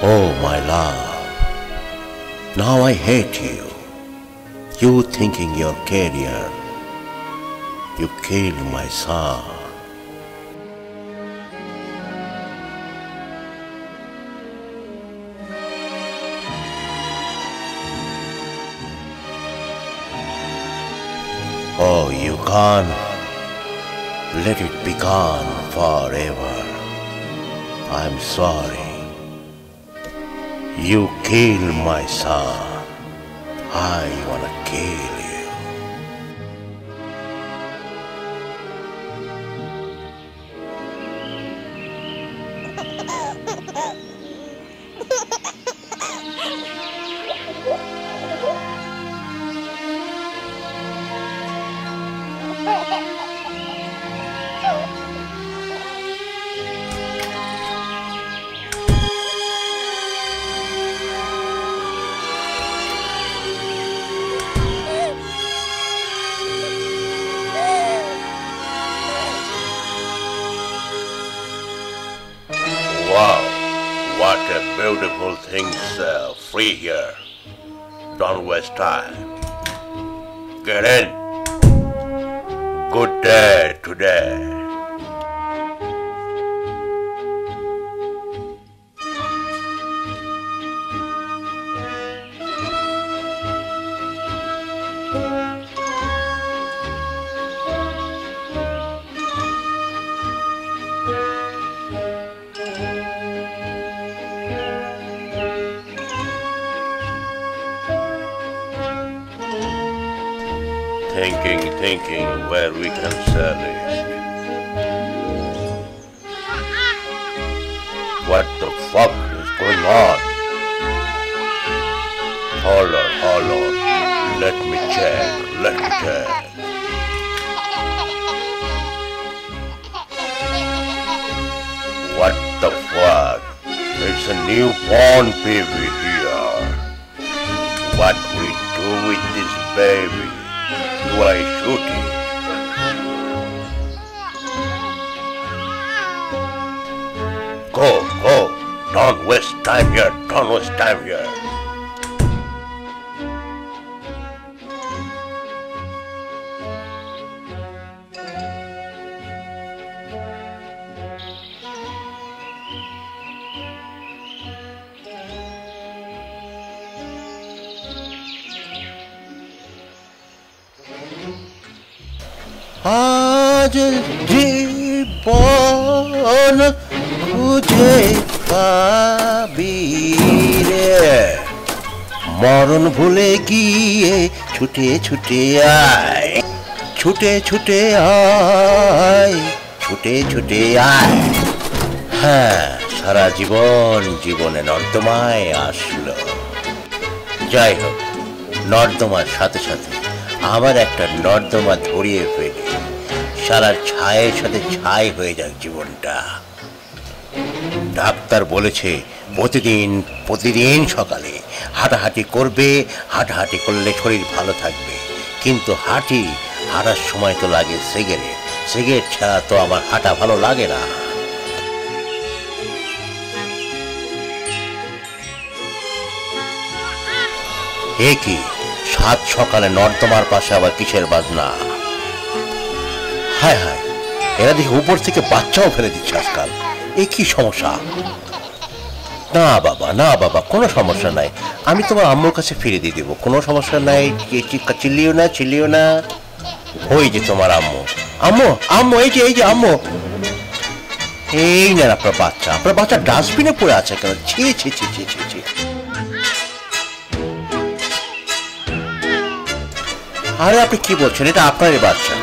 Oh, my love, now I hate you. You thinking your career, you killed my son. Oh, you can't let it be gone forever. I'm sorry. You killed my son. I wanna kill you. Wow, what a beautiful thing, sir. Free here. Don't waste time. Get in. Good day today. Thinking where we can sell it. What the fuck is going on? Hold on. Let me check. What the fuck? It's a newborn baby here. What we do with this baby? Do I shoot it? Go. Don't waste time here. আজ জীবন খুঁজে পাবি রে, মরণ ভুলে গিয়ে ছুটে আয়, ছুটে আয়। হ্যাঁ, সারা জীবনে নর্দমায় আসলো। যাই হোক, নর্দমার সাথে আবার একটা নর্দমা ধরিয়ে ফেলি, সারা ছায়ের সাথে ছাই হয়ে যাক জীবনটা। ডাক্তার বলেছে প্রতিদিন সকালে হাঁটাহাঁটি করবে, হাঁটাহাঁটি করলে শরীর ভালো থাকবে। কিন্তু হাঁটার সময় তো লাগে সিগারেট ছাড়া তো আমার হাঁটা ভালো লাগে না। এ কি সাত সকালে নর্দমার পাশে আবার কিসের বাজনা? হায়, এরা দেখি উপর থেকে বাচ্চাও ফেলে দিচ্ছে আজকাল। এ কি সমস্যা? না বাবা, কোনো সমস্যা নাই, আমি তোমার আম্মুর কাছে ফিরে দিয়ে দেবো, কোনো সমস্যা নাই। চিল্লিও না। ওই যে তোমার আম্মু, এই যে আম্মু। এই নেন আপনার বাচ্চা ডাস্টবিনে পড়ে আছে কেন? ছি। আরে আপনি কি বলছেন? এটা আপনারই বাচ্চা।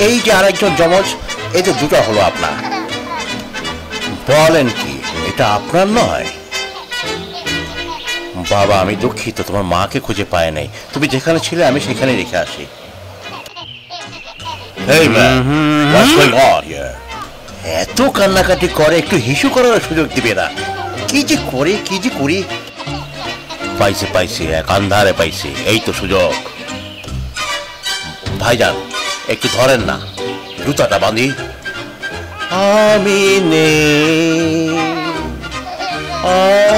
এই যে আরেকজন জমজ, এই তো দুটো হলো আপনার। বলেন কি, এটা আপনার নয়? বাবা, আমি দুঃখিত, তোমার মাকে খুঁজে পায় নাই। তুমি যেখানে ছিলে আমি সেখানে রেখে আসি। এত কান্নাকাটি করে, একটু হিসু করার সুযোগ দিবে না? কি যে করি। পাইছি পাইছি, এক আন্ধারে পাইছি, এই তো সুযোগ। ভাইজান একটু ধরেন না, জুতাটা বাঁধি। আমি নেই,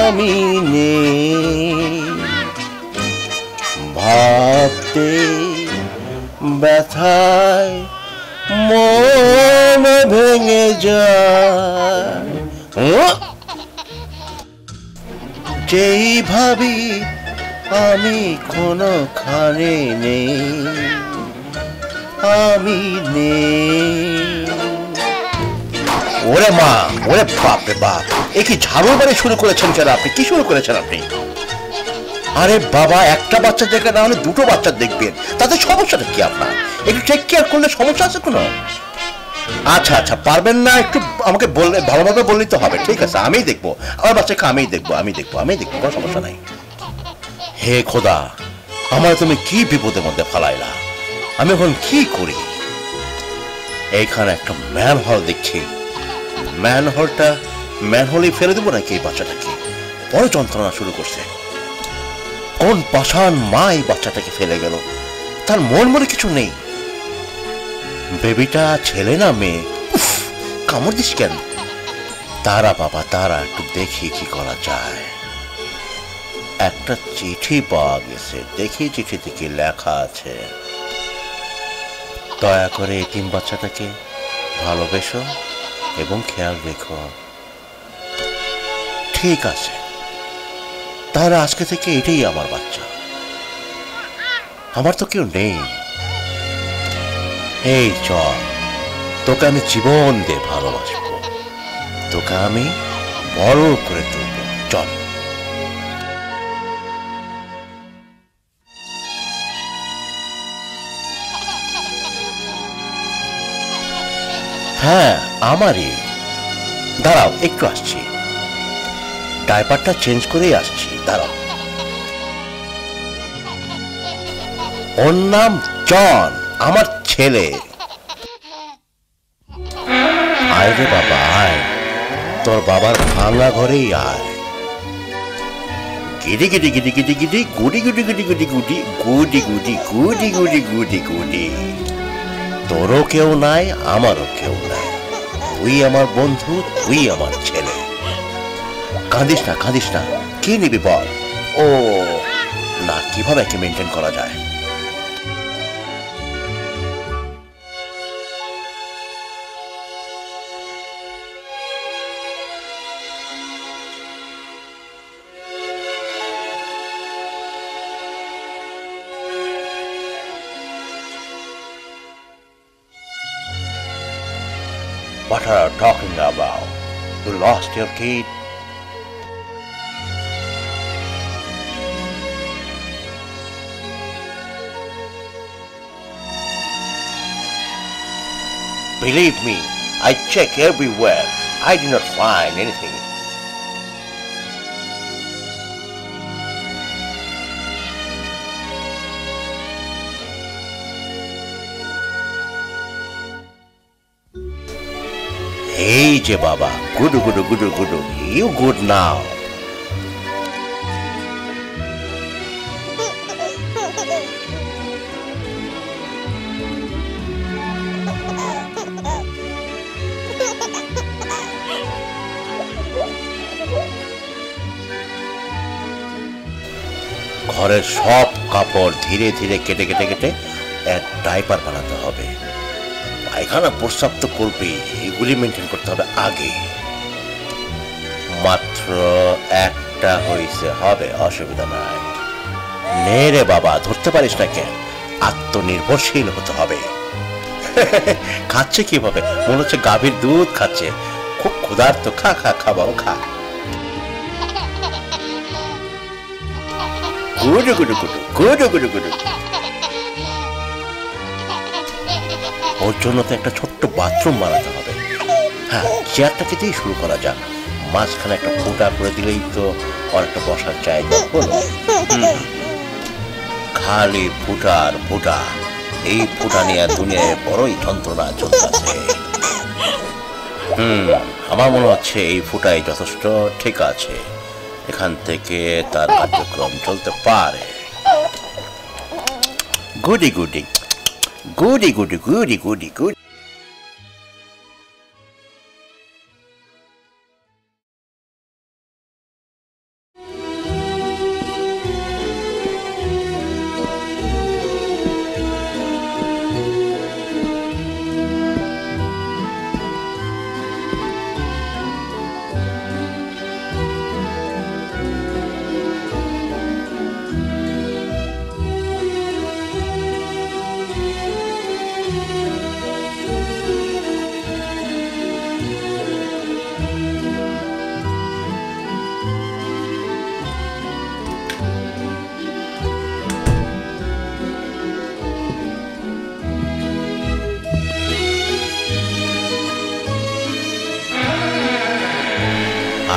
আমি নেই, ভাবতে ব্যথায় মন ভেঙে যায়। যেই ভাবি আমি কোনোখানে নেই, আমি নেই। ওরে মা, ওরে বাপ রে বাপ, এ কি ঝাড়ু বাড়ি শুরু করেছেন কেন আপনি? কি শুরু করেছেন আপনি? আরে বাবা, একটা বাচ্চা দেখে না হলে দুটো বাচ্চা দেখবেন, তাতে সমস্যাটা কি আপনার? একটু টেক কেয়ার করলে সমস্যা আছে কোনো? আচ্ছা আচ্ছা, পারবেন না একটু আমাকে বললে, ভালোভাবে বললেই তো হবে। ঠিক আছে, আমিই দেখবো আমার বাচ্চাকে, আমিই দেখবো, আমি দেখবো, আমি দেখবো, কোনো সমস্যা নাই। হে খোদা, আমার তুমি কি বিপদের মধ্যে ফালাইলা, আমি এখন কি করি? এইখানে একটা ম্যানহোল দেখছি, ম্যানহোলই ফেলে দেবো নাকি এই বাচ্চাটাকে? বড় যন্ত্রণা শুরু করছে। কোন পাষাণ মা এই বাচ্চাটাকে ফেলে গেল? তার মন মনে কিছু নেই। বেবিটা ছেলে না মেয়ে? কামড় দিস কেন? তারা বাবা তারা, একটু দেখি কি করা যায়। একটা চিঠি পাওয়া গেছে, দেখি চিঠিতে কি লেখা আছে। দয়া করে এতিম বাচ্চাটাকে ভালোবেসো এবং খেয়াল রেখো। ঠিক আছে, তাহলে আজকে থেকে এটাই আমার বাচ্চা, আমার তো কেউ নেই। এই চল, তোকে আমি জীবন দিয়ে ভালোবাসবো, তোকে আমি বড় করে তুলব, চল। হ্যাঁ আমারই, দাঁড়াও একটু আসছি, ডাইপারটা চেঞ্জ করেই আসছি, দাঁড়াও। ওর নাম জন, আমার ছেলে। আয় রে বাবা আয়, তোর বাবার ভাঙা ঘরেই আয়। গিডি গিডি গিডি গিডি গিডি গুডি গুডি গুডি গুডি গুডি গুডি গুডি গুডি গুডি গুডি গুডি। তোরও কেউ নাই, আমারও কেউ নাই, তুই আমার বন্ধু, তুই আমার ছেলে। কাঁদিস না কাঁদিস না, কি নিবি বল? ও না, কিভাবে একে মেনটেন করা যায়? What are you talking about? You lost your kid? Believe me, I check everywhere. I did not find anything. এই যে বাবা, গুডু গুডু গুডু গুডু, you good now. ঘরের সব কাপড় ধীরে ধীরে কেটে কেটে কেটে এক ডাইপার বানাতে হবে। পায়খানা প্রস্রাব তো করবে, এগুলি মেনটেন করতে হবে আগে। মাত্র একটা হয়েছে, হবে, অসুবিধা নাই। নে রে বাবা, ধরতে পারিস না কেন? আত্মনির্ভরশীল হতে হবে। খাচ্ছে কিভাবে? মনে হচ্ছে গাভীর দুধ খাচ্ছে, খুব ক্ষুধার্ত। খা খা খা বাবা খা। গুডু গুডু গুডু গুডু গুডু গুডু। ওর জন্য তো একটা ছোট্ট বাথরুম বানাতে হবে। হ্যাঁ, চেয়ারটাকে দিয়ে শুরু করা যাক, মাঝখানে একটা ফুটা করে দিলেই তো ওর একটা বসার জায়গা হলো। খালি ফুটা আর ফুটা, এই ফুটা নিয়ে দুনিয়ায় বড়ই যন্ত্রণা চলতেছে। আমার মনে হচ্ছে এই ফুটাই যথেষ্ট, ঠিক আছে। এখান থেকে তার কার্যক্রম চলতে পারে। গুডি গুডি গুডি গুডি গুডি গুডি গুডি।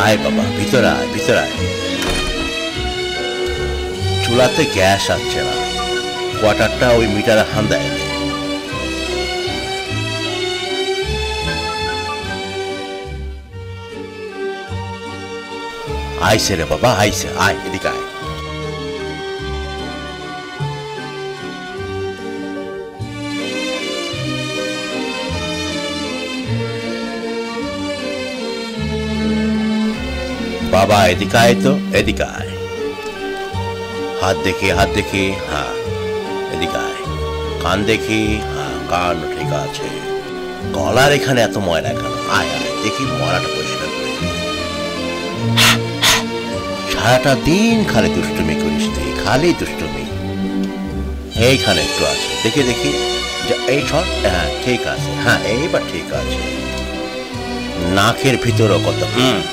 আয় বাবা, ভিতরে আয়, ভিতরে আয়। চুলাতে গ্যাস আসছে না, কোয়ার্টারটা ওই মিটারে হান্দায় দে। আইসে রে বাবা, আইসে, আয় এদিকে আয়। বাবা এদিকে আয় তো, এদিকে আয়। হাত দেখি, হাত দেখি, হ্যাঁ এদিকে আয়। কান দেখি, হ্যাঁ কান ঠিক আছে। গলার এখানে এত ময়লা কেন? আয় আয় দেখি, ময়লাটা পরিষ্কার করে। সারাটা দিন খালি দুষ্টুমি করিস তুই, খালি দুষ্টুমি। এইখানে একটু আছে, দেখি দেখি, এই ছট, হ্যাঁ ঠিক আছে, হ্যাঁ এইবার ঠিক আছে। নাকের ভিতরও কত,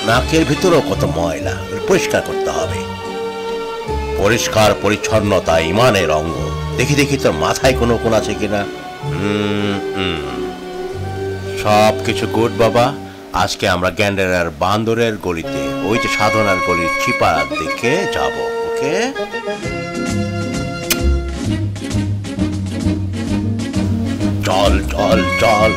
নাকের ভিতরও কত ময়লা, পরিষ্কার করতে হবে। পরিষ্কার পরিচ্ছন্নতা ইমানের অঙ্গ। দেখি দেখি তোর মাথায় কোনো কোন আছে কিনা। সব কিছু গুড বাবা। আজকে আমরা গ্যান্ডারার বান্দরের গলিতে, ওই যে সাধনার গলির চিপার দিকে যাব। ওকে, চল চল চল।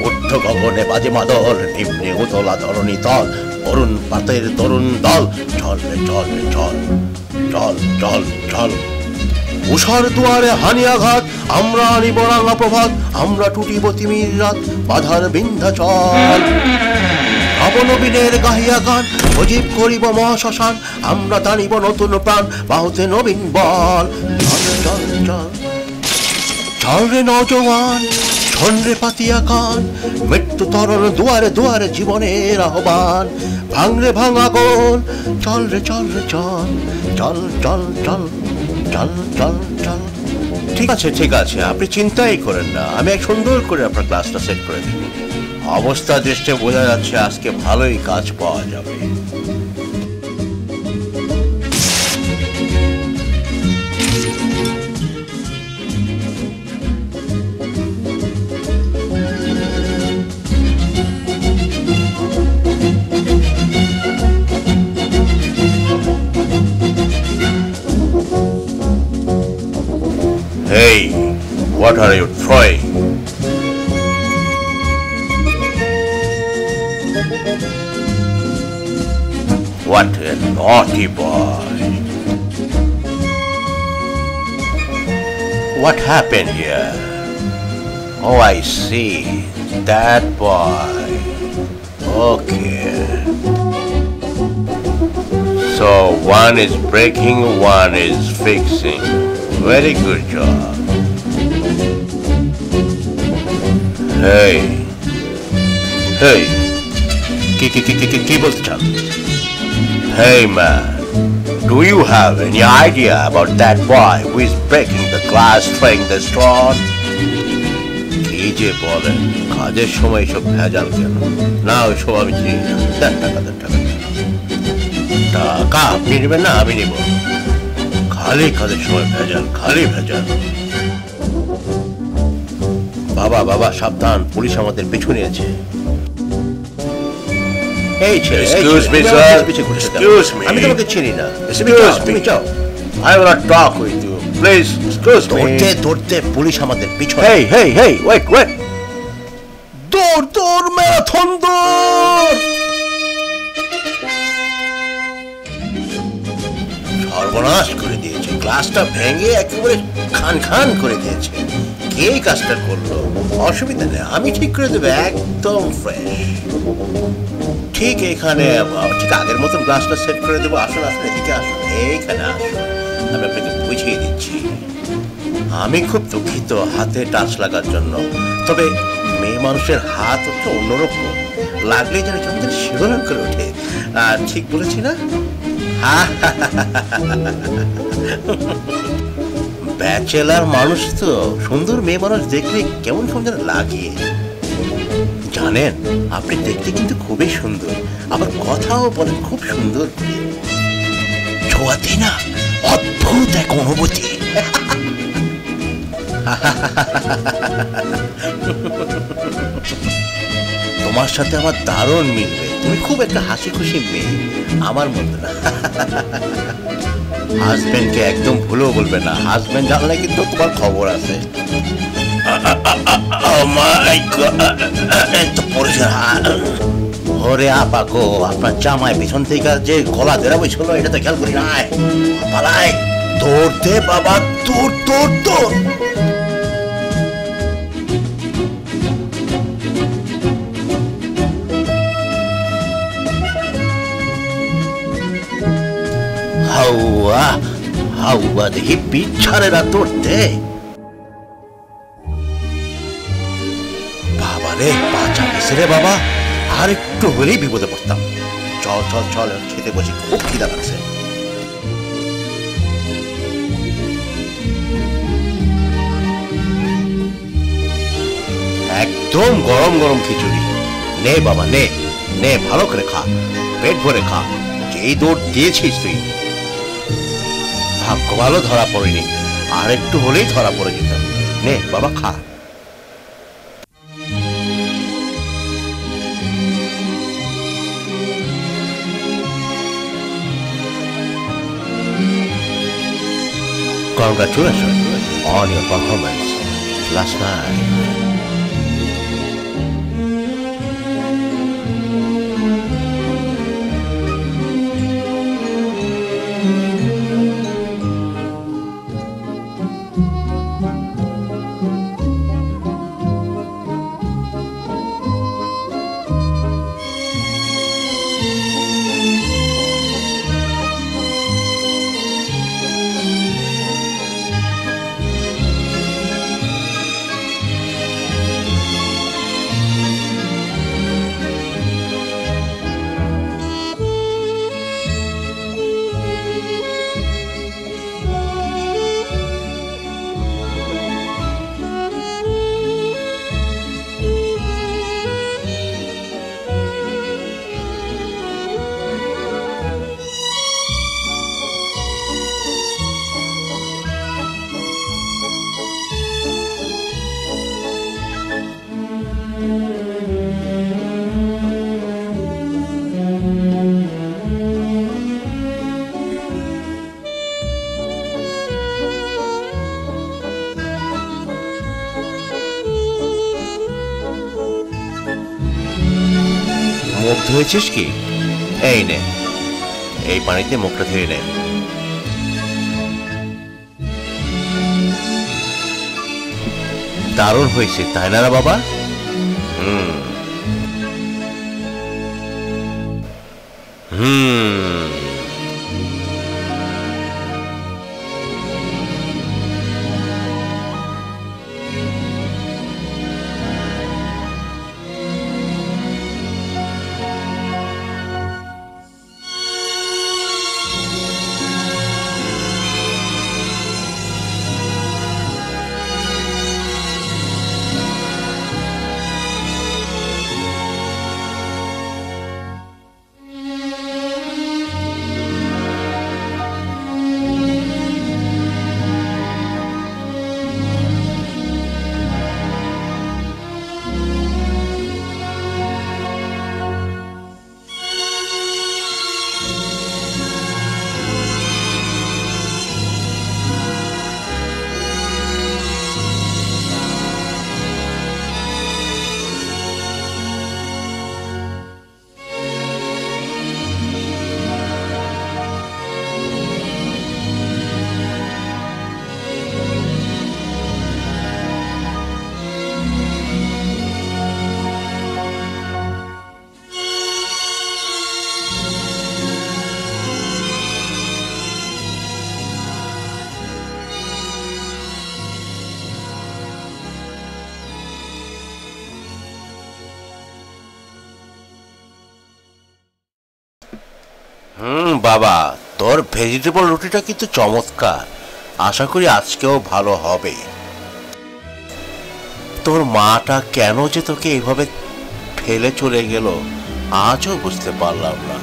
ঊর্ধ্ব গগনে বাজে মাদল, নিম্নে উতলা ধরণী তল, অরুণ পাতের তরুণ দল। চল রে চল রে চল, চল চল চল। উষার দুয়ারে হানিয়াঘাত, আমরা আনিব রাঙা প্রভাত, আমরা টুটিব তিমির রাত, বাধার বিন্ধ্যাচল। নবনবীনের গাহিয়া গান, সজীব করিব মহাশ্মশান, আমরা টানিব নতুন প্রাণ, বাহুতে নবীন বল। চল চল চল, চল রে নজওয়ান, শোন রে পাতিয়া কান, মৃত্যু তরণ দুয়ারে দুয়ারে জীবনের আহ্বান। ভাঙরে ভাঙা গোল, চল রে চল রে চল, চল চল চল চল চল চল। ঠিক আছে ঠিক আছে, আপনি চিন্তাই করেন না, আমি এক সুন্দর করে আপনার ক্লাসটা সেট করে দেব। অবস্থা দৃষ্টে বোঝা যাচ্ছে আজকে ভালোই কাজ পাওয়া যাবে। Hey, what are you throwing? What a naughty boy. What happened here? Oh, I see. That boy. Okay. So one is breaking, one is fixing. Very good job. Hey, hey, কি বলতে চান? Hey man, do you have any idea about that boy who is breaking the glass, throwing the straw? কি যে বলেন, কাজের সময় সব ভেজাল কেন? না ওইসব আমি চিনি না। টাকা আপনি নেবেন না আমি নেব? খালি কাজের সময় ভেজাল, খালি ভেজাল। বাবা বাবা সাবধান, পুলিশ আমাদের পিছু নিয়েছে। এই ছেলে, excuse me sir, excuse me, আমি তোমাকে চিনি না। তুমি যাও, I will not talk with you, please excuse me. ধরতে ধরতে পুলিশ আমাদের পিছু। হেই হেই হেই, ওয়েট ওয়েট, দৌড় দৌড় ম্যারাথন দৌড়। সর্বনাশ করে দিয়েছে, গ্লাসটা ভেঙে একেবারে খান খান করে দিয়েছে। কে কাজটা করলো? অসুবিধা নেই, আমি ঠিক করে দেবো, একদম ফ্রেশ। ঠিক এখানে ঠিক আগের মতন গ্লাসটা সেট করে দেবো। আসুন আসুন, এদিকে আসুন, এইখানে আসুন, আমি আপনাকে বুঝিয়ে দিচ্ছি। আমি খুব দুঃখিত হাতে টাচ লাগার জন্য, তবে মেয়ে মানুষের হাত হচ্ছে অন্যরকম, লাগলে যেন কেমন শিহরণ করে ওঠে। ঠিক বলেছি না? ব্যাচেলার মানুষ তো সুন্দর মেয়ে মানুষ দেখলে কেমন কেমন যেন লাগে। জানেন, আপনি দেখতে কিন্তু খুবই সুন্দর, আবার কথাও বলেন খুব সুন্দর করে। ছোঁয়াতে না অদ্ভুত এক অনুভূতি। তোমার সাথে আমার দারুণ মিলবে, তুমি খুব একটা হাসি খুশি মেয়ে, আমার মতো না। হাজবেন্ডকে একদম ভুলেও বলবে না, হাজবেন্ড জানলে কিন্তু তোমার খবর আছে। ওরে আপা গো, আপনার জামাই পিছন থেকে যে গলা ধরে বসছিল, এটা তো খেয়াল করি নাই। পালাই, দৌড় দে বাবা, দৌড় দৌড় দৌড়। হাওয়া হাওয়া দেখি পিছাড়েরা দৌড়তে। বাবা রে, বাঁচা গেছে রে বাবা, আর একটু হলেই বিপদে পড়তাম। চল চল চল, খেতে বসি, খুব খিদা লাগছে। একদম গরম গরম খিচুড়ি। নে বাবা নে নে, ভালো করে খা, পেট ভরে খা। যেই দৌড় দিয়েছিস তুই, ভাগ্য ভালো ধরা পড়েনি, আর একটু হলেই ধরা পড়ে যেত। নে বাবা খা। Congratulations on your performance last night. মুখ ধুয়েছিস কি? এই নে, এই পানিতে মুখটা ধুয়ে নে। দারুণ হয়েছে তাই না বাবা? হুম হুম। বাবা, তোর ভেজিটেবল রুটিটা কিন্তু চমৎকার। আশা করি আজকেও ভালো হবে। তোর মাটা কেন যে তোকে এইভাবে ফেলে চলে গেল আজও বুঝতে পারলাম না।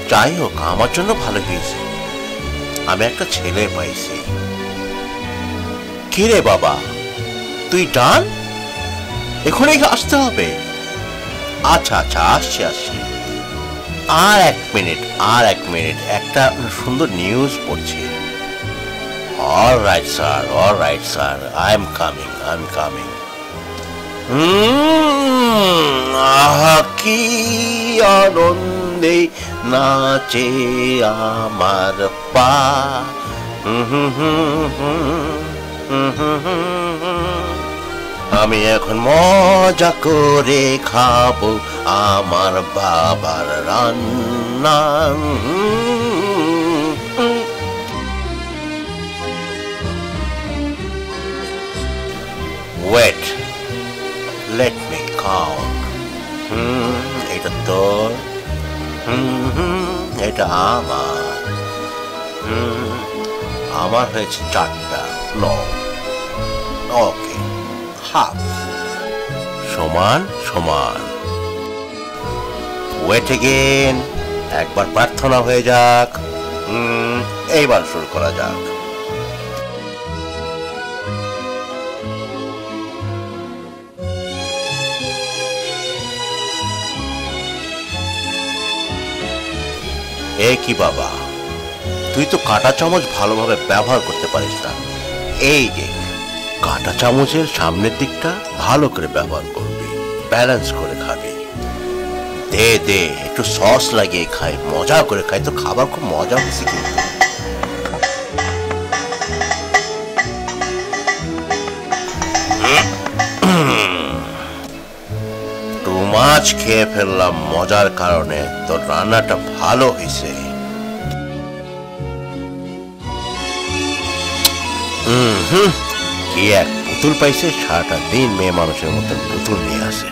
যাই হোক, আমার জন্য ভালো হয়েছে, আমি একটা ছেলে পাইছি। কিরে বাবা, তুই ডান? এখনই আসতে হবে? আচ্ছা আচ্ছা, আসছি আসছি। আর এক মিনিট, একটা সুন্দর নিউজ পড়ছি। Alright sir, I am coming. আহা, কি আনন্দে নাচে আমার পা। আমি এখন মজা করে খাবো আমার বাবার রান্না। Wait, let me count. এটা তোর, এটা আমার হয়েছে 4টা। ওকে, হাফ, সমান। ওয়েট এগেন, একবার প্রার্থনা হয়ে যাক। এইবার শুরু করা যাক। এ কি বাবা, তুই তো কাঁটা চামচ ভালোভাবে ব্যবহার করতে পারিস না। এই যে কাঁটা চামচের সামনের দিকটা ভালো করে ব্যবহার করবি, ব্যালেন্স করে খাবি। দে একটু সস লাগিয়ে খাই, মজা করে খাই। তো খাবার খুব মজা হয়েছে কিন্তু। টু মাছ খেয়ে ফেললাম মজার কারণে। তোর রান্নাটা ভালো হয়েছে। কি এক পুতুল পাইছে, সারাটা দিন মেয়ে মানুষের মতন পুতুল নিয়ে আসে।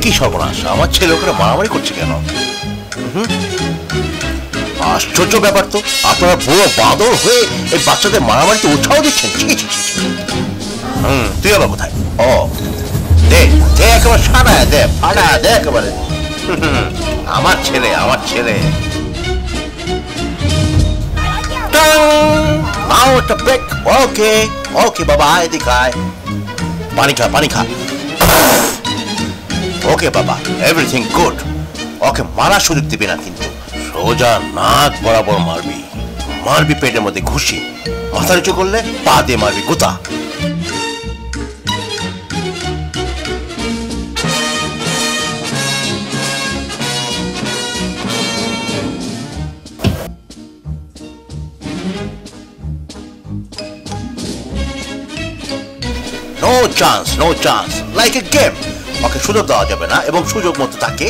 কি সর্বনাশ, আমার ছেলে ওখানে মারামারি করছে কেন? আশ্চর্য ব্যাপার তো, আপনারা বুড়ো বাঁদর হয়ে এই বাচ্চাদের মারামারিতে উৎসাহ দিচ্ছেন। তুই আবার কোথায়? ও দে একেবারে সানায় দে, ফাটায় দে একেবারে। আমার ছেলে। নাও একটা ব্রেক। ওকে বাবা, এদিকে আয়, পানি খা। ওকে বাবা, এভরিথিং গুড। ওকে মারার সুযোগ দিবি না কিন্তু, সোজা নাক বরাবর মারবি পেটের মধ্যে ঘুষি। মাথা নিচু করলে পা দিয়ে মারবি গোতা। No chance, like a game. ওকে সুযোগ দেওয়া যাবে না, এবং সুযোগ মতো তাকে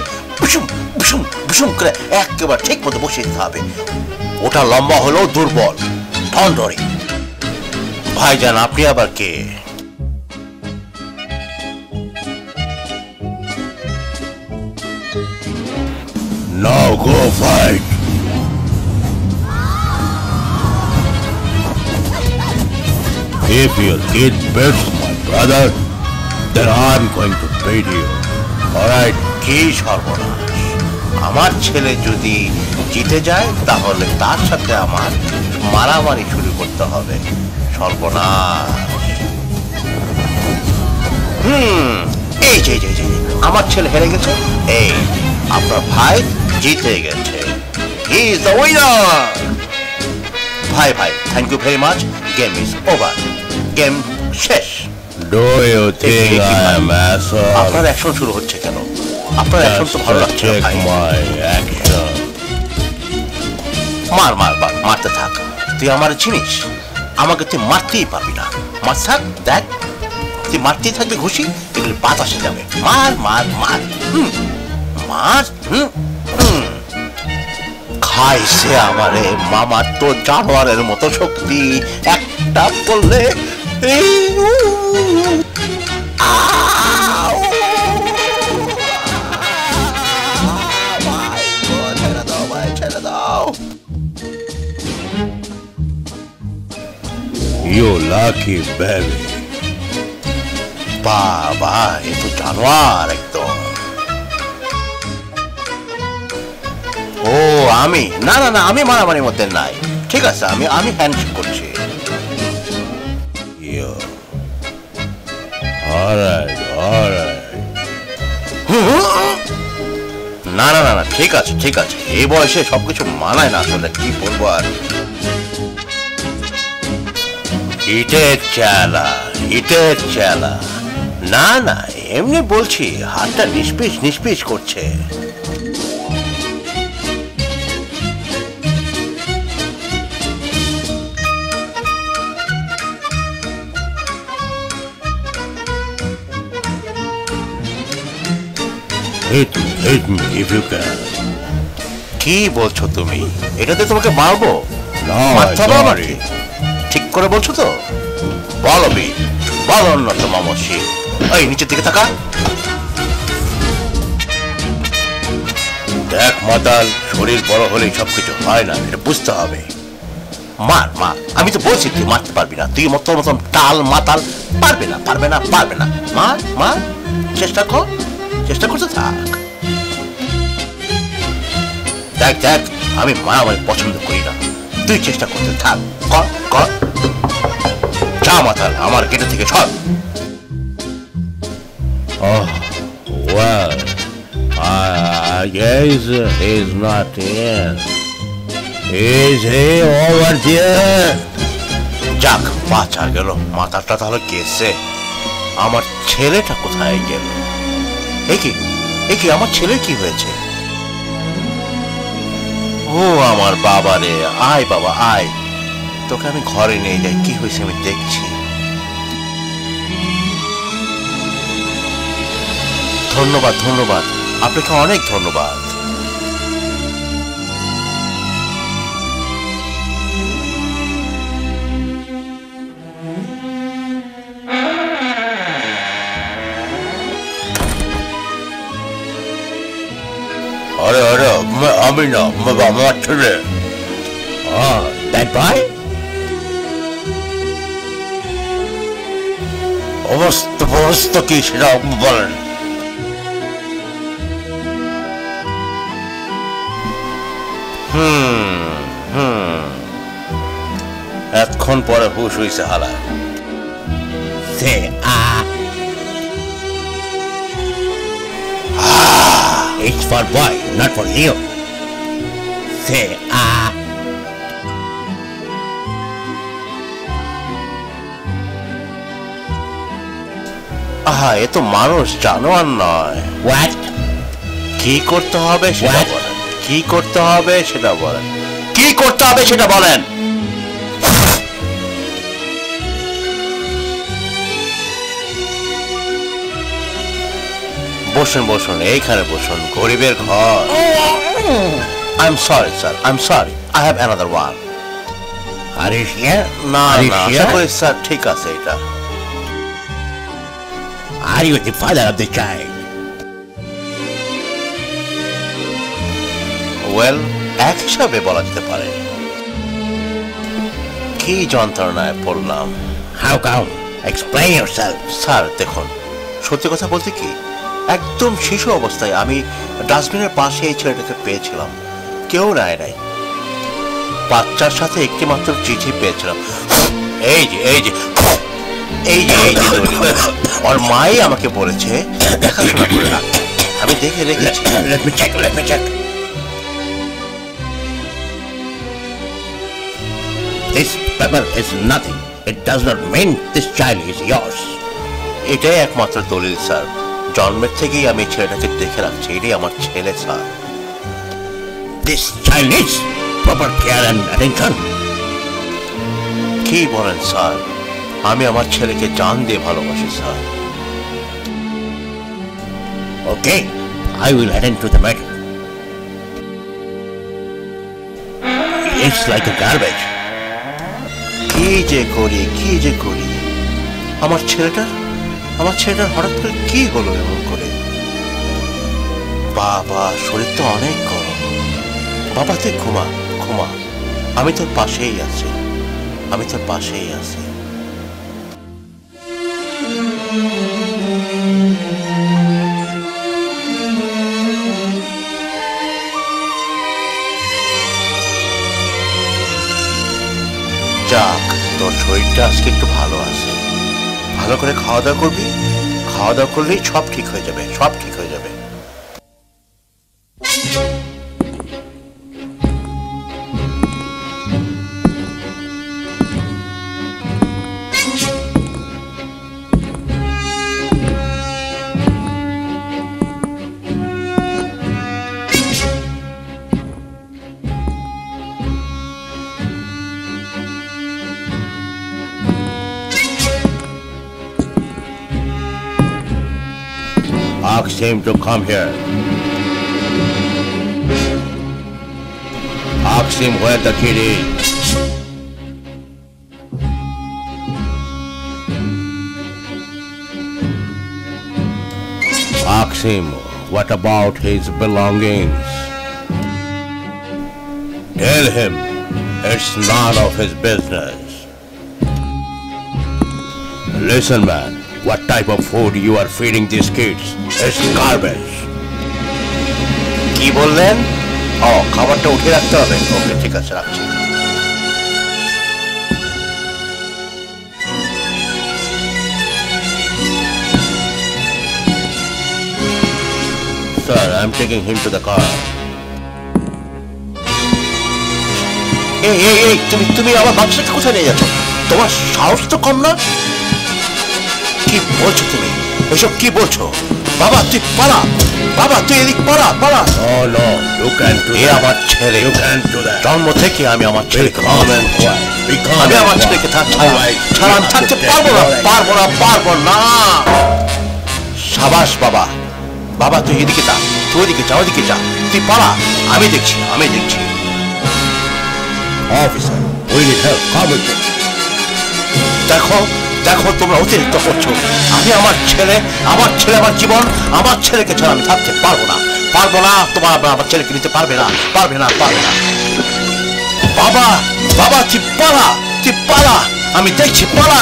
ভুসুম করে একেবারে ঠিক মতো বসিয়ে দিতে হবে। ওটা লম্বা হলেও দুর্বল, ঠনঠরি। ভাইজান, আপনি আবার কে? Now go fight. If your kid beats my brother, then I'm going to beat you. Alright? কি সর্বনাশ, আমার ছেলে যদি জিতে যায় তাহলে তার সাথে আমার মারামারি শুরু করতে হবে। সর্বনাশ। এই যে আমার ছেলে হেরে গেছে, এই আপনার ভাই জিতে গেছে। He is the winner. ভাই thank you very much. Game is over, game শেষ। Do you think I am asshole? আপনার অ্যাকশন শুরু হচ্ছে কেন? আপনার অ্যাকশন তো ভালো লাগছে না ভাই। মার মার মার, মারতে থাক। তুই আমার চিনিস, আমাকে তুই মারতেই পারবি না। মার থাক, দেখ তুই মারতেই থাকবি, ঘুষি এগুলি বাতাসে যাবে। মার মার মার, মার। খাইছে আমারে মামার তো জানোয়ারের মতো শক্তি, একটা বললে ছেড়ে দাও। You lucky baby. বাবা এ তো জানোয়ার একদম। ও আমি না না না, আমি মারামারির মধ্যে নাই। ঠিক আছে, আমি হ্যান্ডশেক করছি। না না না না, ঠিক আছে ঠিক আছে, এই বয়সে সবকিছু মানায় না আসলে, কি বলবো আর। ইটের চালা, ইটের চালা। না না, এমনি বলছি, হাতটা নিষ্পিস নিষ্পিস করছে। Hit me if you can. কি বলছো তুমি? এটাতে তোমাকে মারবো? No, মারতে হবে sorry. আমাকে? ঠিক করে বলছো তো? বলো বি, বলো অন্যতম মশি। এই নিচের দিকে তাকা। দেখ মাতাল, শরীর বড় হলেই সবকিছু হয় না, এটা বুঝতে হবে। মার মার, আমি তো বলছি তুই মারতে পারবি না, তুই মতো মতন টাল মাতাল, পারবে না পারবে না পারবে না। মার মার, চেষ্টা কর, চেষ্টা করতে থাক। দেখ দেখ, আমি মারামারি পছন্দ করি না, তুই চেষ্টা করতে থাক, কর কর। যা মাতাল, আমার গেটে থেকে সর। Oh, well, I guess he's not in. Is he over there? যাক, বাঁচা গেল। মাথাটা তাহলে গেছে। আমার ছেলেটা কোথায় গেল? একি আমার ছেলে কি হয়েছে? ও আমার বাবা রে, আয় বাবা আয়, তোকে আমি ঘরে নিয়ে যাই, কি হয়েছে আমি দেখছি। ধন্যবাদ ধন্যবাদ, আপনাকে অনেক ধন্যবাদ। আরে আরে, আমি না, আমার ছেলে। Oh, that boy? অবস্থা কি সেটা বলেন। এতক্ষণ পরে হুশ হইছে হালা। Say, it's for boy, not for you. Say, আহা, এ তো মানুষ, জানোয়ার নয়। what? কি করতে হবে সেটা What? বলেন, কি করতে হবে সেটা বলেন, কি করতে হবে সেটা বলেন। বসুন বসুন, এইখানে বসুন, গরিবের ঘর। I am sorry sir, I am sorry, I have another one. Are you here? না Are you না, sure? আশা করি স্যার ঠিক আছে এটা। Are you the father of the child? Well, এক হিসাবে বলা যেতে পারে। কি যন্ত্রণায় পড়লাম। How come? Explain yourself. Sir দেখুন, সত্যি কথা বলতে কি, একদম শিশু অবস্থায় আমি ডাস্টবিনের পাশে এই ছেলেটাকে পেয়েছিলাম, কেউ নেয় নাই। বাচ্চার সাথে একটি মাত্র চিঠি পেয়েছিলাম, এই যে এই যে এই যে এই যে ওর মাই আমাকে বলেছে দেখাশোনা করে রাখ। আমি দেখে রেখেছি। Let me check, let me check. This paper is nothing. It does not mean this child is yours. এটাই একমাত্র দলিল স্যার, জন্মের থেকেই আমি ছেলেটাকে দেখে রাখছি, এটাই আমার ছেলে sir. This child needs proper care and attention. কি বলেন স্যার? আমি আমার ছেলেকে জান দিয়ে ভালোবাসি sir. Okay, I will attend to the matter. It's like a garbage. কি যে করি আমার ছেলেটার হঠাৎ করে কি হলো এমন করে? বাবা, শরীর তো অনেক গরম। বাবা তুই ঘুমা, আমি তোর পাশেই আছি। যাক, তোর শরীরটা আজকে একটু ভালো আছে। ভালো করে খাওয়া দাওয়া করবি, খাওয়া দাওয়া করলেই সব ঠিক হয়ে যাবে। Ask him to come here. Ask him where the kid is. Ask him what about his belongings. Tell him it's none of his business. Listen, man. What type of food you are feeding these kids? It's garbage. কি বললেন? খাবারটা উঠে রাখতে হবে। ওকে, ঠিক আছে, রাখছি। Sir, I'm taking him to the car. এই তুমি আমার বাচ্চাকে কোথায় নিয়ে যাচ্ছ? তোমার সাহস তো কম না? কি বলছো তুমি? এসব কি বলছো? বাবা তুই পালা, তুই এদিক পালা। Oh no, you can't do that. আমার ছেলে, You can't do that. জন্ম থেকে আমি আমার ছেলেকে Become আমি আমার ছেলেকে ছাড়া আমি থাকতে পারবো না। সাবাস বাবা, তুই এদিকে যা, ওদিকে যা, তুই পালা। আমি দেখছি। Officer, we need help. Come with me. দেখো তোমরা অতিরিক্ত করছো। আমি আমার ছেলে, আমার জীবন, আমার ছেলেকে ছাড়া আমি থাকতে পারবো না। তোমার আমার ছেলেকে নিতে পারবে না। বাবা তুই পালা, আমি দেখছি, পালা।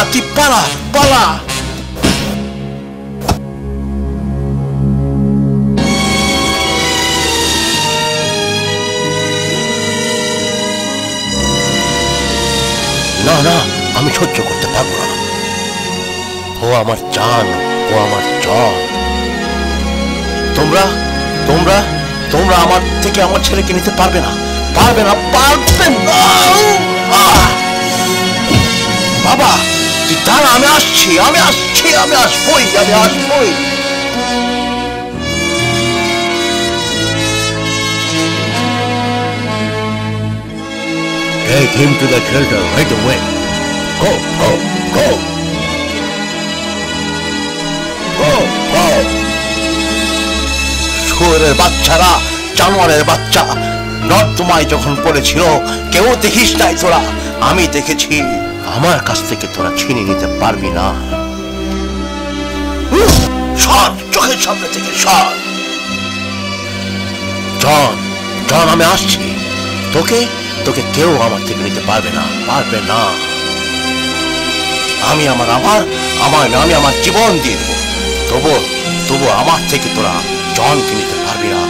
না, আমি সহ্য করতে পারবো না। ও আমার জান, তোমরা আমার থেকে আমার ছেলেকে নিতে পারবে না। বাবা তুই দাঁড়া, আমি আসবই। Take him to the shelter right away. Go. শুয়োরের বাচ্চারা, জানোয়ারের বাচ্চা, নর্দমায় যখন পড়েছিল কেউ দেখিস নাই তোরা, আমি দেখেছি। আমার কাছ থেকে তোরা ছিনিয়ে নিতে পারবি না। সর, চোখের সামনে থেকে সর। জন, আমি আসছি। তোকে কেউ আমার থেকে নিতে পারবে না। আমি আমার জীবন দিয়ে দেবো। তবু আমার থেকে তোরা জনকে নিতে পারবি না,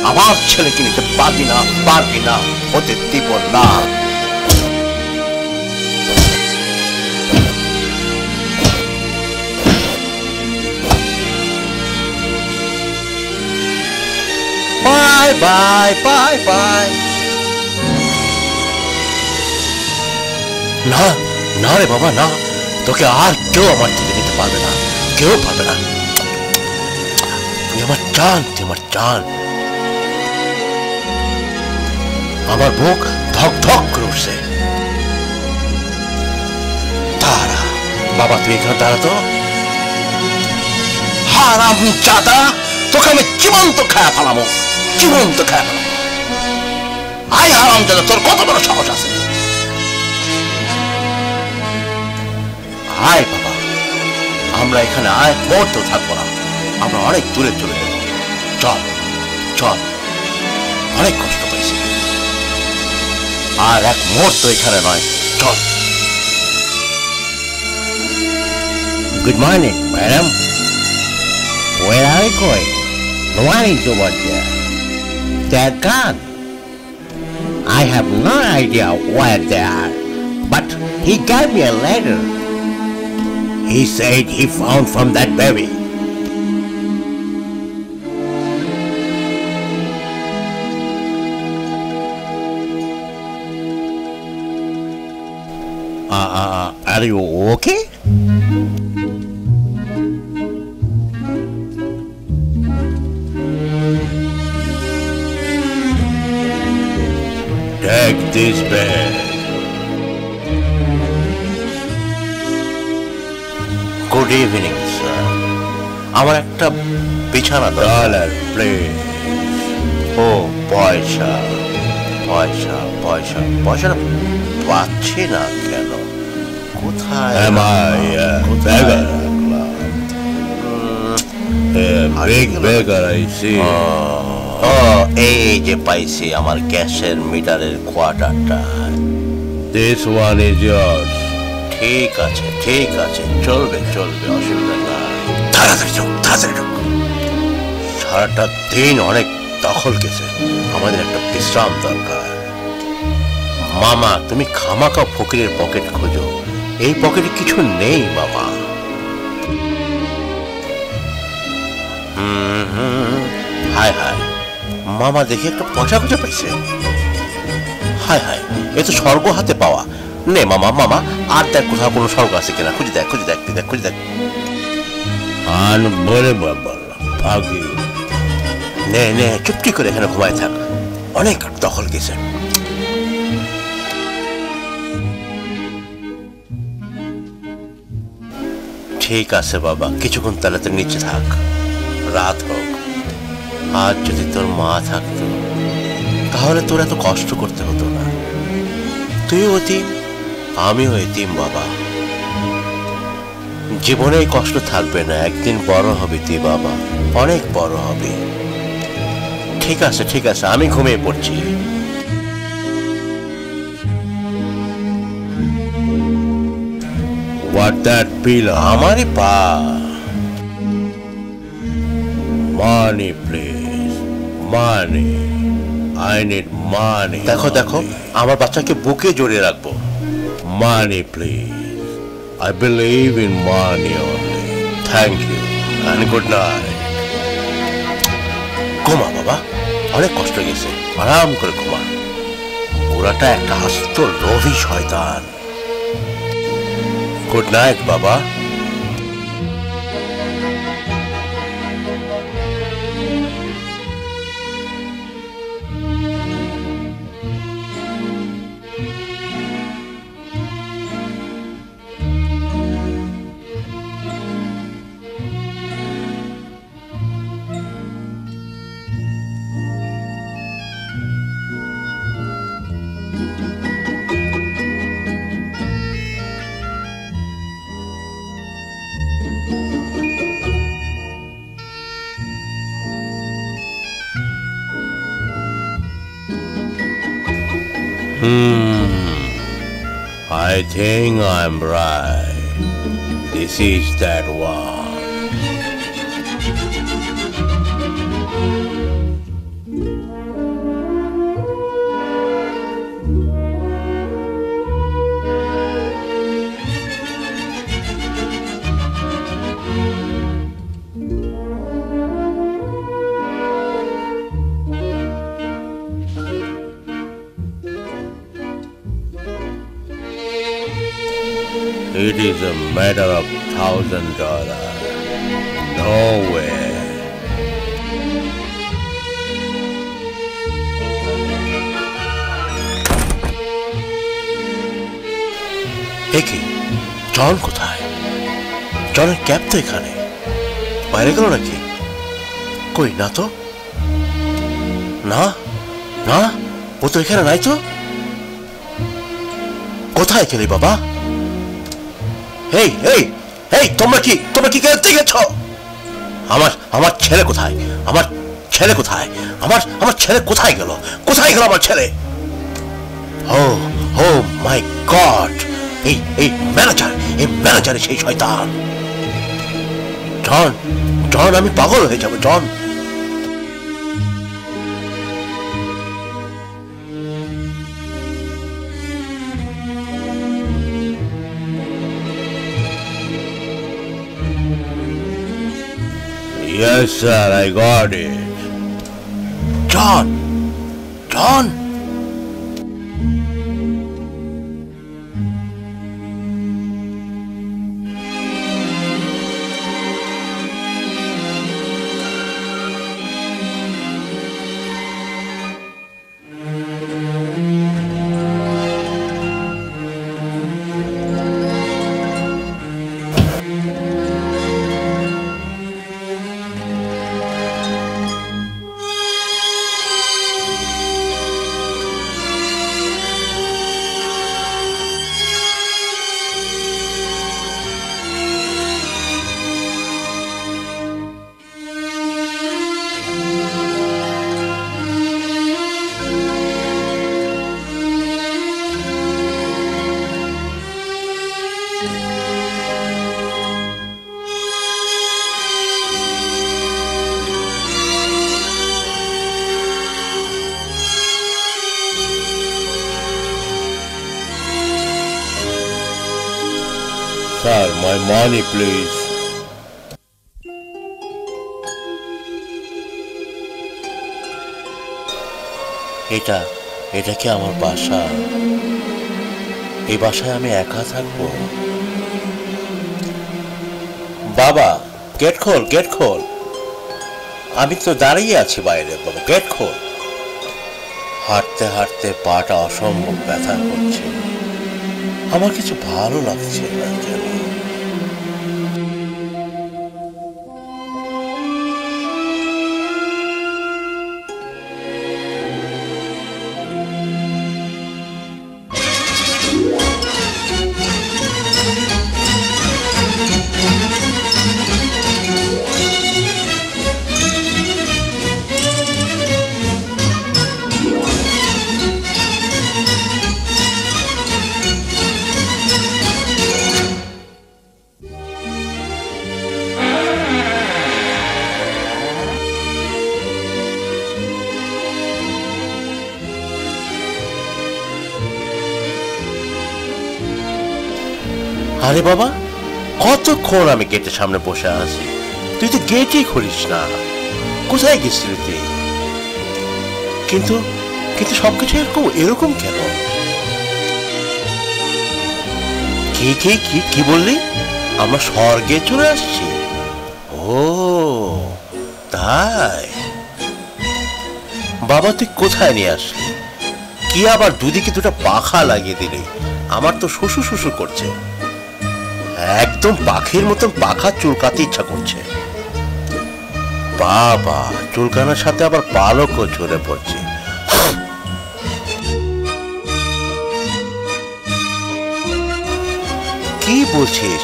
আমার ছেলেকে নিতে পারবি না, হতে দিব না। বাই। না রে বাবা, না, তোকে আর কেউ আমার থেকে নিতে পারবে না। তুই আমার জান, তুই আমার জান। আমার বুক ধক ধক করে উঠছে। দাঁড়া বাবা, তুই এখানে দাঁড়া তো। হারাম জাদা, তোকে আমি জীবন্ত খায়া ফেলামো, জীবন্ত খায়া ফেলামো। আয় হারাম জাদা, তোর কত বড় সাহস আছে। আয় বাবা, আমরা এখানে আয় মুহূর্তেও থাকবো না, আমরা অনেক দূরে চলে যাব। চল চল, অনেক কষ্ট পাইছি, আর এক মুহূর্ত এখানে নয়, চল। Good morning, madam. Where are you going? No one is over there. They're gone. I have no idea where they are, but he gave me a letter. He said he found from that baby. Are you okay? Take this bag. Good evening sir, আমার একটা বিছানা Dollar, please. ও পয়সা পয়সা পয়সা পয়সা পাচ্ছি না কেন? কোথায় Am I a beggar? A big beggar, I see. ও এই যে পাইছি আমার গ্যাসের মিটারের কোয়ার্টারটা। This one is yours. ঠিক আছে ঠিক আছে, চলবে চলবে, অসুবিধা নাই। তাড়াতাড়ি ঢোক, তাড়াতাড়ি ঢোক। সারাটা দিন অনেক দখল গেছে, আমাদের একটা বিশ্রাম দরকার। মামা, তুমি খামাকা ফকিরের পকেট খোঁজো, এই পকেটে কিছু নেই মামা। হায় হায়, মামা দেখি একটা পয়সা খুঁজে পাইছে। হায় হায়, এ তো স্বর্গ হাতে পাওয়া। নে মামা, মামা আর দেখ কোথাও কোনো স্বর্গ আছে কিনা, খুঁজে দেখ খুঁজে দেখ দেখ খুঁজে দেখ। Unbelievable. Puggy. নে নে, চুপটি করে এখানে ঘুমায় থাক, অনেক দখল গেছে। ঠিক আছে বাবা, কিছুক্ষণ তাহলে তোর নিচে থাক, রাত হোক। আজ যদি তোর মা থাকতো তাহলে তোর এত কষ্ট করতে হতো না। তুইও এতিম, আমিও এতিম বাবা। জীবনে এই কষ্ট থাকবে না, একদিন বড় হবি তুই বাবা, অনেক বড় হবি। ঠিক আছে ঠিক আছে, আমি ঘুমিয়ে পড়ছি। What that pillar? আমারই পা। Money, please. Money. I need money. দেখো দেখো, আমার বাচ্চাকে বুকে জড়িয়ে রাখবো। Money, please. I believe in money only. Thank you and good night. ঘুমা বাবা, অনেক কষ্ট গেছে, আরাম করে ঘুমা। ওরাটা একটা আস্ত লোভী শয়তান। গুড নাইট বাবা। I think I'm right. This is that one. It is a matter of $1,000. No way. কি জন কোথায়? জনের ক্যাব তো এখানে, বাইরে গেল নাকি? কই না তো, না না, ও তো এখানে নাই তো। কোথায় গেলি বাবা? এই এই এই, তোমরা কি খেলতে গেছ? আমার ছেলে কোথায়? আমার ছেলে কোথায়? আমার ছেলে কোথায় গেল? কোথায় গেল আমার ছেলে? ও ও মাই গড, এই ম্যানেজার সেই শয়তান। জন জন, আমি পাগল হয়ে যাবো জন। Yes, sir, I got it. John! John! Sir, my money, please. এটা কি আমার বাসা? এই বাসায় আমি একা থাকবো? বাবা, গেট খোল। আমি তো দাঁড়িয়ে আছি বাইরে বাবা, গেট খোল। হাঁটতে হাঁটতে পাটা অসম্ভব ব্যথা করছে, আমার কিছু ভালো লাগছে না যেন। আরে বাবা, কতক্ষণ আমি গেটের সামনে বসে আছি, তুই তো গেটই খুলিস না। কোথায় গেছিলি তুই? কিন্তু সবকিছু এরকম কেন? কি বললি? আমরা স্বর্গে চলে আসছি? ও তাই? বাবা তুই কোথায় নিয়ে আসলি? কি আবার দুদিকে দুটো পাখা লাগিয়ে দিলি? আমার তো শুশু করছে, একদম পাখির মতন পাখা চুলকাতে ইচ্ছা করছে। বাবা, চুলকানোর সাথে আবার পালকও ঝরে পড়ছে। কি বলছিস?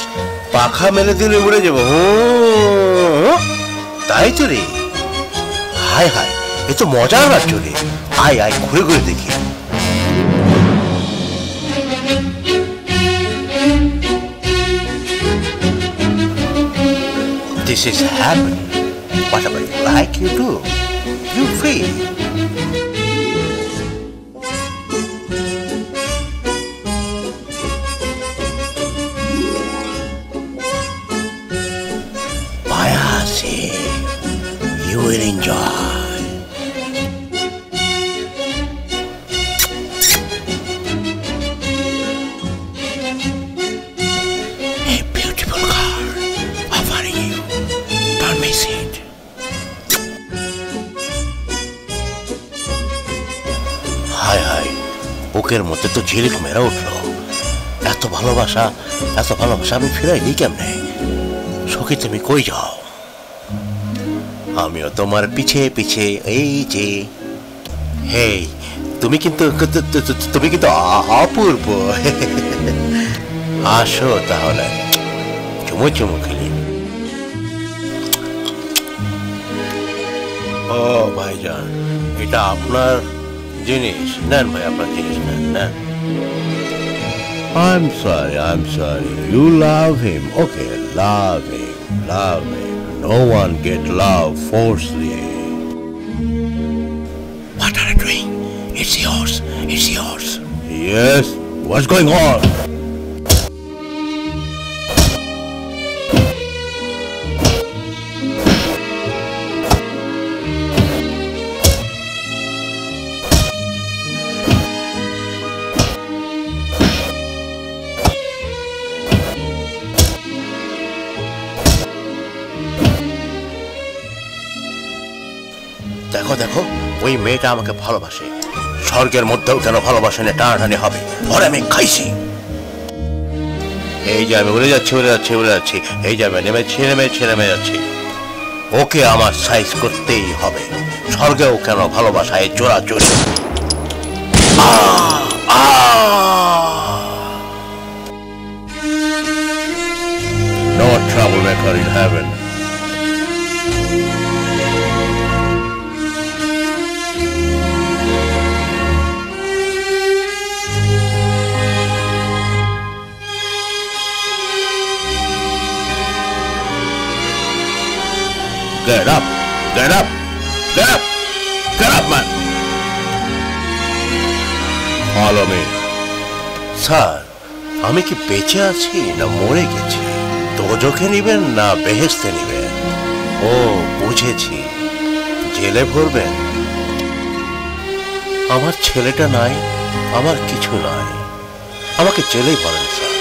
পাখা মেলে দিলে উড়ে যাবো? তাই তো রে, হায় হায়, এ তো মজার রাজ্য রে। আয় ঘুরে দেখি। This is happening. Whatever you like, you do. You're free. Bayasi, you will enjoy. A beautiful car offering you. Don't miss it. হায় বুকের মধ্যে তো ঝিলিক মেরা উঠলো। এত ভালোবাসা আমি ফিরাই নি কেমনে? সখী তুমি কই যাও? আমিও তোমার পিছে পিছে এই যে। হেই, তুমি কিন্তু অপূর্ব। আসো তাহলে চুমু চুমু খেলি। ও ভাইজান, এটা আপনার জিনিস, নেন ভাই, আপনার জিনিস নেন। I'm sorry. You love him. Okay, love him. No one get love forcefully. What are you doing? It's yours. Yes. What's going on? দেখো, ওই মেয়েটা আমাকে ভালোবাসে। স্বর্গের মধ্যেও কেন ভালোবাসে না, টানাটানি হবে। ওরে আমি খাইছি। এই যে আমি উড়ে যাচ্ছি। এই যে আমি নেমে যাচ্ছি। ওকে আমার সাইজ করতেই হবে। স্বর্গেও কেন ভালোবাসায় জোড়াজোড়ি। No troublemaker in heaven. Get up, man. Follow me. Sir, আমি কি বেঁচে আছি না মরে গেছি? দোজখে নিবেন না বেহেশতে নিবেন? ও বুঝেছি, জেলে ভরবেন। আমার ছেলেটা নাই, আমার কিছু নাই, আমাকে জেলেই ভরেন স্যার।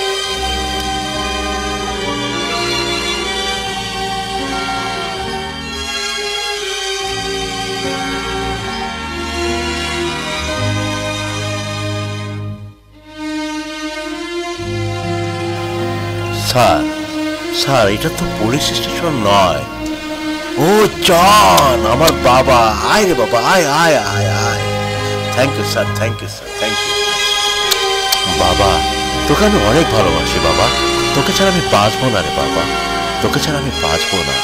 স্যার, এটা তো পুলিশ স্টেশন নয়। ও জন, আমার বাবা। আয় রে বাবা, আয়। Thank you sir. বাবা, তোকে আমি অনেক ভালোবাসি বাবা। তোকে ছাড়া আমি বাঁচবো না রে বাবা, তোকে ছাড়া আমি বাঁচবো না।